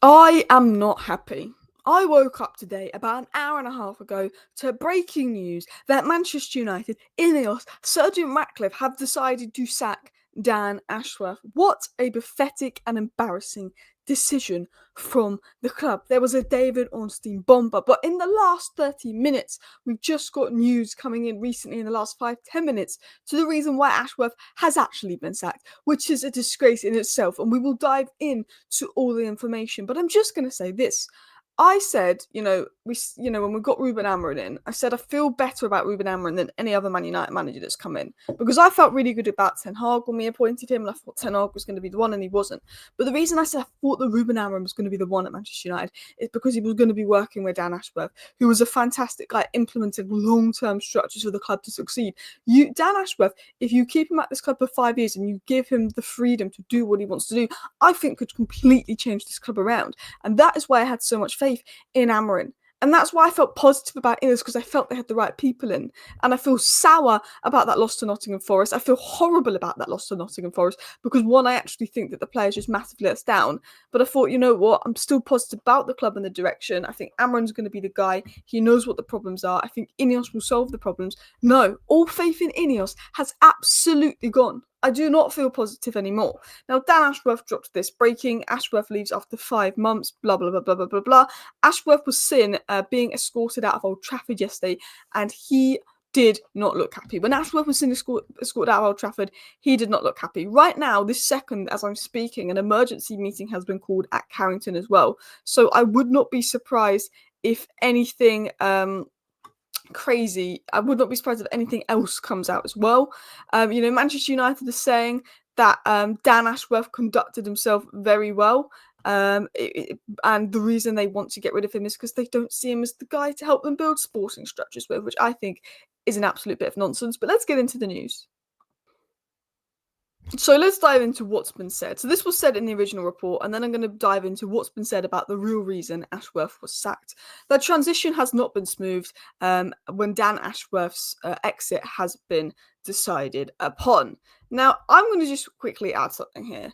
I am not happy. I woke up today about an hour and a half ago to breaking news that Manchester United, INEOS, Sir Jim Ratcliffe have decided to sack Dan Ashworth. What a pathetic and embarrassing decision from the club. There was a David Ornstein bomber, but in the last 30 minutes, we've just got news coming in recently in the last 5-10 minutes to the reason why Ashworth has actually been sacked, which is a disgrace in itself, and we will dive in to all the information. But I'm just going to say this. I said, when we got Ruben Amorim in, I said I feel better about Ruben Amorim than any other Man United manager that's come in, because I felt really good about Ten Hag when we appointed him, and I thought Ten Hag was going to be the one, and he wasn't. But the reason I said I thought that Ruben Amorim was going to be the one at Manchester United is because he was going to be working with Dan Ashworth, who was a fantastic guy implementing long-term structures for the club to succeed. Dan Ashworth, if you keep him at this club for 5 years and you give him the freedom to do what he wants to do, I think could completely change this club around. And that is why I had so much faith in Amorim. And that's why I felt positive about INEOS, because I felt they had the right people in. And I feel sour about that loss to Nottingham Forest. I feel horrible about that loss to Nottingham Forest because, one, I actually think that the players just massively let us down. But I thought, you know what? I'm still positive about the club and the direction. I think Amorim's going to be the guy. He knows what the problems are. I think INEOS will solve the problems. No, all faith in INEOS has absolutely gone. I do not feel positive anymore. Now, Dan Ashworth dropped this breaking. Ashworth leaves after 5 months, blah, blah, blah, blah, blah, blah, blah. Ashworth was seen being escorted out of Old Trafford yesterday, and he did not look happy. When Ashworth was seen escorted out of Old Trafford, he did not look happy. Right now, this second, as I'm speaking, an emergency meeting has been called at Carrington as well. So I would not be surprised if anything crazy. I would not be surprised if anything else comes out as well. Manchester United is saying that Dan Ashworth conducted himself very well. And the reason they want to get rid of him is because they don't see him as the guy to help them build sporting structures with, which I think is an absolute bit of nonsense. But let's get into the news. So let's dive into what's been said. So this was said in the original report, and then I'm going to dive into what's been said about the real reason Ashworth was sacked. The transition has not been smooth when Dan Ashworth's exit has been decided upon. Now, I'm going to just quickly add something here.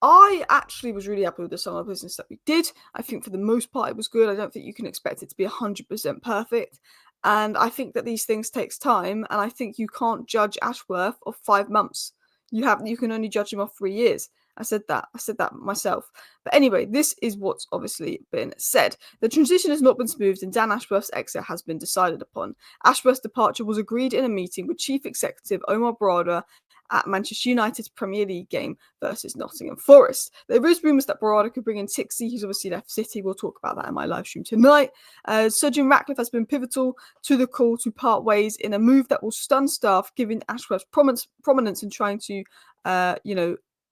I actually was really happy with the summer business that we did. I think for the most part it was good. I don't think you can expect it to be 100% perfect. And I think that these things takes time, and I think you can't judge Ashworth of 5 months. You can only judge him off 3 years. I said that myself. But anyway, this is what's obviously been said. The transition has not been smooth, and Dan Ashworth's exit has been decided upon. Ashworth's departure was agreed in a meeting with Chief Executive Omar Barada at Manchester United's Premier League game versus Nottingham Forest. There is rumours that Barada could bring in Tixi, who's obviously left City. We'll talk about that in my live stream tonight. Sir Jim Ratcliffe has been pivotal to the call to part ways in a move that will stun staff, giving Ashworth prominence in trying to,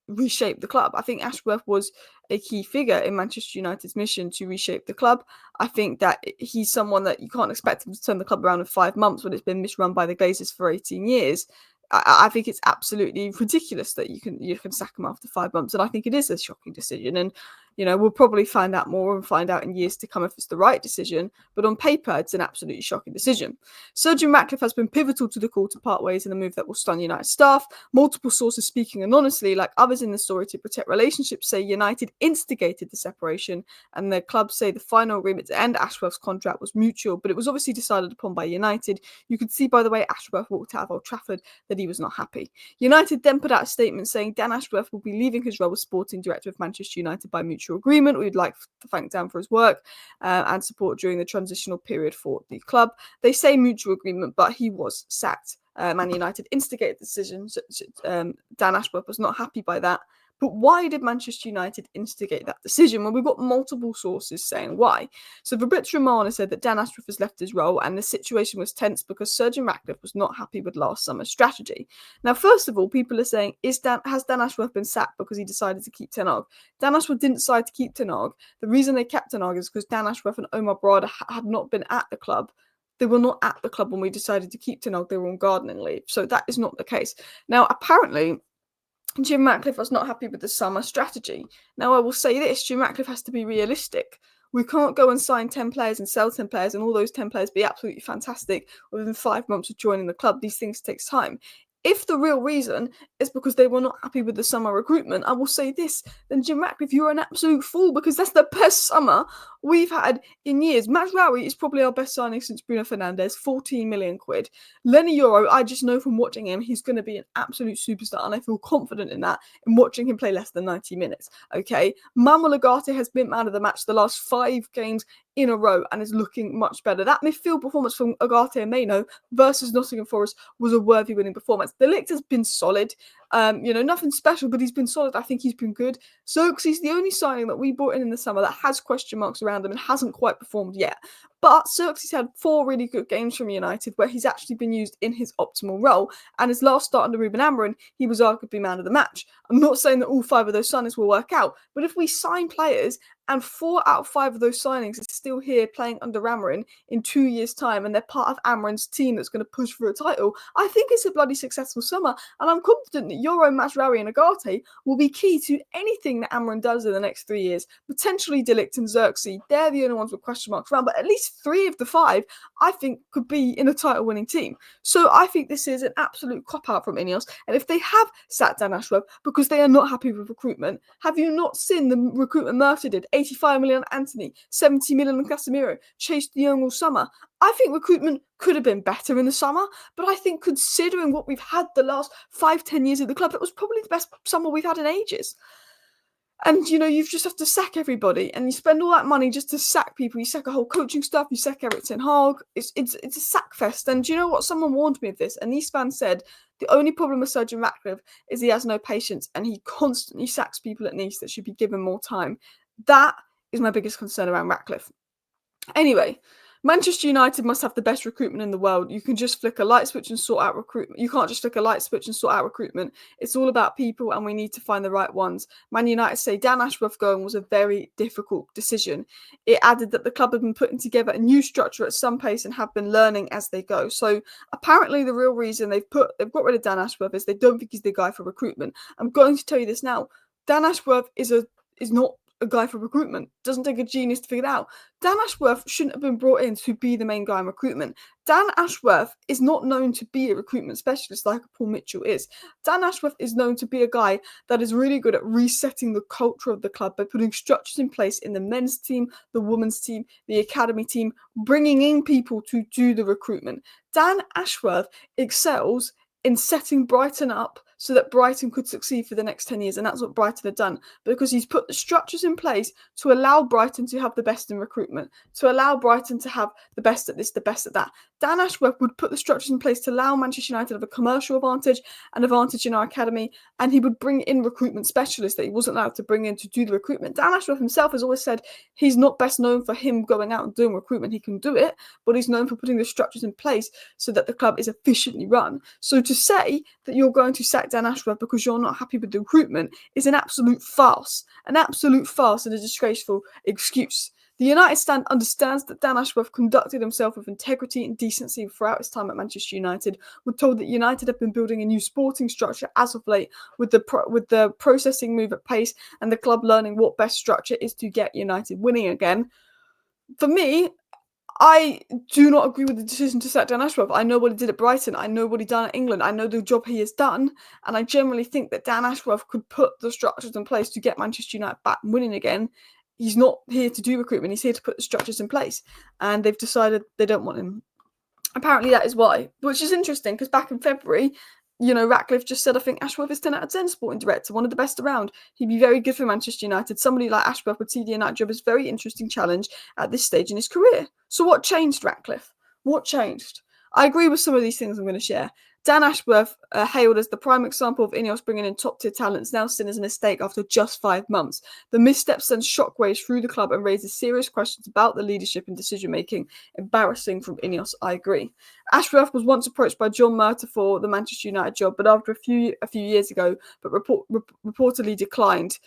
reshape the club. I think Ashworth was a key figure in Manchester United's mission to reshape the club. I think that he's someone that you can't expect him to turn the club around in 5 months when it's been misrun by the Glazers for 18 years. I think it's absolutely ridiculous that you can sack him after 5 months, and I think it is a shocking decision. And we'll probably find out more and find out in years to come if it's the right decision. But on paper, it's an absolutely shocking decision. Sir Jim Ratcliffe has been pivotal to the call to part ways in a move that will stun United staff. Multiple sources speaking anonymously, like others in the story to protect relationships, say United instigated the separation, and the club say the final agreement to end Ashworth's contract was mutual, but it was obviously decided upon by United. You could see by the way Ashworth walked out of Old Trafford that he was not happy. United then put out a statement saying Dan Ashworth will be leaving his role as sporting director of Manchester United by mutual agreement. We'd like to thank Dan for his work and support during the transitional period for the club. They say mutual agreement, but he was sacked. Man United instigated the decision. Dan Ashworth was not happy by that. But why did Manchester United instigate that decision? Well, we've got multiple sources saying why. So Fabrizio Romano said that Dan Ashworth has left his role and the situation was tense because Sir Jim Ratcliffe was not happy with last summer's strategy. Now, first of all, people are saying, has Dan Ashworth been sacked because he decided to keep Ten Hag? Dan Ashworth didn't decide to keep Ten Hag. The reason they kept Ten Hag is because Dan Ashworth and Omar Barada had not been at the club. They were not at the club when we decided to keep Ten Hag. They were on gardening leave. So that is not the case. Now, apparently, Jim Ratcliffe was not happy with the summer strategy. Now, I will say this, Jim Ratcliffe has to be realistic. We can't go and sign 10 players and sell 10 players and all those 10 players be absolutely fantastic within 5 months of joining the club. These things take time. If the real reason is because they were not happy with the summer recruitment, I will say this, then Jim Ratcliffe, you're an absolute fool, because that's the best summer we've had in years. Mazraoui is probably our best signing since Bruno Fernandes, 14 million quid. Lenny Euro, I just know from watching him, he's going to be an absolute superstar, and I feel confident in that, in watching him play less than 90 minutes, okay? Manuel Ugarte has been man of the match the last 5 games in a row and is looking much better. That midfield performance from Ugarte and Maino versus Nottingham Forest was a worthy winning performance. De Ligt has been solid. Nothing special, but he's been solid. I think he's been good. Xerxes, the only signing that we brought in the summer that has question marks around him and hasn't quite performed yet. But Xerxes had 4 really good games from United where he's actually been used in his optimal role. And his last start under Ruben Amorim, he was arguably man of the match. I'm not saying that all 5 of those signings will work out, but if we sign players and 4 out of 5 of those signings are still here playing under Amorim in 2 years' time, and they're part of Amorim's team that's going to push for a title, I think it's a bloody successful summer. And I'm confident that Euro, Mazraoui and Ugarte will be key to anything that Amorim does in the next 3 years. Potentially De Ligt and Xerxes, they're the only ones with question marks around, but at least 3 of the 5, I think, could be in a title-winning team. So I think this is an absolute cop-out from INEOS. And if they have sacked Dan Ashworth because they are not happy with recruitment, have you not seen the recruitment Murphy did? 85 million on Anthony, 70 million on Casemiro, chased the young all summer. I think recruitment could have been better in the summer, but I think considering what we've had the last 5-10 years at the club, it was probably the best summer we've had in ages. And, you just have to sack everybody, and you spend all that money just to sack people. You sack a whole coaching staff, you sack Erik ten Hag. It's a sack fest. And do you know what? Someone warned me of this, and these fans said the only problem with Sir Jim Ratcliffe is he has no patience, and he constantly sacks people at Nice that should be given more time. That is my biggest concern around Ratcliffe. Anyway, Manchester United must have the best recruitment in the world. You can just flick a light switch and sort out recruitment. You can't just flick a light switch and sort out recruitment. It's all about people, and we need to find the right ones. Man United say Dan Ashworth going was a very difficult decision. It added that the club had been putting together a new structure at some pace and have been learning as they go. So apparently the real reason they've got rid of Dan Ashworth is they don't think he's the guy for recruitment. I'm going to tell you this now. Dan Ashworth is not a guy for recruitment. Doesn't take a genius to figure it out. Dan Ashworth shouldn't have been brought in to be the main guy in recruitment. Dan Ashworth is not known to be a recruitment specialist like Paul Mitchell is. Dan Ashworth is known to be a guy that is really good at resetting the culture of the club by putting structures in place in the men's team, the women's team, the academy team, bringing in people to do the recruitment. Dan Ashworth excels in setting Brighton up so that Brighton could succeed for the next 10 years. And that's what Brighton had done, because he's put the structures in place to allow Brighton to have the best in recruitment, to allow Brighton to have the best at this, the best at that. Dan Ashworth would put the structures in place to allow Manchester United to have a commercial advantage, an advantage in our academy, and he would bring in recruitment specialists that he wasn't allowed to bring in to do the recruitment. Dan Ashworth himself has always said he's not best known for him going out and doing recruitment. He can do it, but he's known for putting the structures in place so that the club is efficiently run. So to say that you're going to sack Dan Ashworth because you're not happy with the recruitment is an absolute farce and a disgraceful excuse. The United stand understands that Dan Ashworth conducted himself with integrity and decency throughout his time at Manchester United. We're told that United have been building a new sporting structure as of late, with the processing move at pace and the club learning what best structure is to get United winning again. For me, I do not agree with the decision to sack Dan Ashworth. I know what he did at Brighton. I know what he done at England. I know the job he has done. And I generally think that Dan Ashworth could put the structures in place to get Manchester United back and winning again. He's not here to do recruitment. He's here to put the structures in place. And they've decided they don't want him. Apparently that is why. Which is interesting, because back in February, Ratcliffe just said, I think Ashworth is 10 out of 10 sporting director, one of the best around. He'd be very good for Manchester United. Somebody like Ashworth would see the United job as a very interesting challenge at this stage in his career. So what changed, Ratcliffe? What changed? I agree with some of these things I'm going to share. Dan Ashworth, hailed as the prime example of INEOS bringing in top-tier talents, now seen as a mistake after just 5 months. The misstep sends shockwaves through the club and raises serious questions about the leadership and decision-making. Embarrassing from INEOS, I agree. Ashworth was once approached by John Murtagh for the Manchester United job, but after a few years ago, but reportedly declined.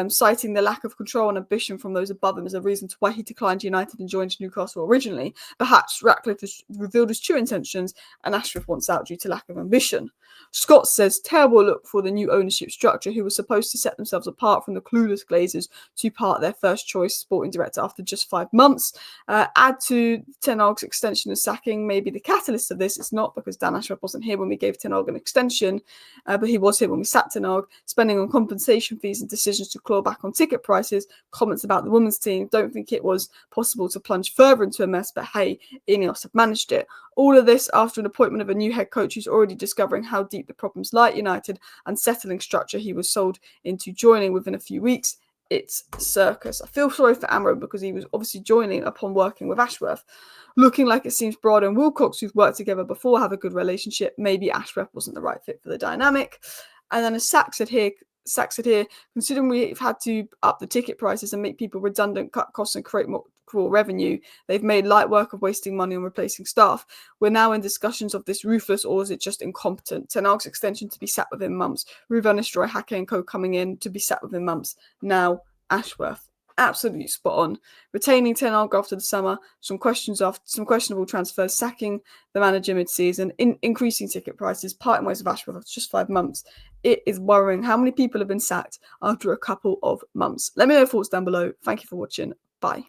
citing the lack of control and ambition from those above him as a reason to why he declined United and joined Newcastle originally. Perhaps Ratcliffe has revealed his true intentions and Ashworth wants out due to lack of ambition. Scott says, terrible look for the new ownership structure, who was supposed to set themselves apart from the clueless Glazers to part their first choice sporting director after just 5 months. Add to Ten Hag's extension and sacking maybe the catalyst of this. It's not, because Dan Ashworth wasn't here when we gave Ten Hag an extension, but he was here when we sacked Ten Hag. Spending on compensation fees and decisions to claw back on ticket prices, comments about the women's team. Don't think it was possible to plunge further into a mess, but hey, INEOS have managed it. All of this after an appointment of a new head coach who's already discovering how deep the problems lie at United and settling structure he was sold into joining within a few weeks. It's circus. I feel sorry for Amro because he was obviously joining upon working with Ashworth. Looking like it seems Brad and Wilcox, who've worked together before, have a good relationship. Maybe Ashworth wasn't the right fit for the dynamic. And then as Sack said here, considering we've had to up the ticket prices and make people redundant, cut costs and create more revenue, they've made light work of wasting money on replacing staff. We're now in discussions of this ruthless, or is it just incompetent? Ten Hag's extension to be sat within months. Ruven Nistelrooy, Hake and Co coming in to be sat within months. Now Ashworth. Absolutely spot on. Retaining Ten Hag after the summer, some questionable transfers, sacking the manager mid-season, increasing ticket prices, parting ways with Ashworth after just 5 months. It is worrying how many people have been sacked after a couple of months. Let me know your thoughts down below. Thank you for watching. Bye.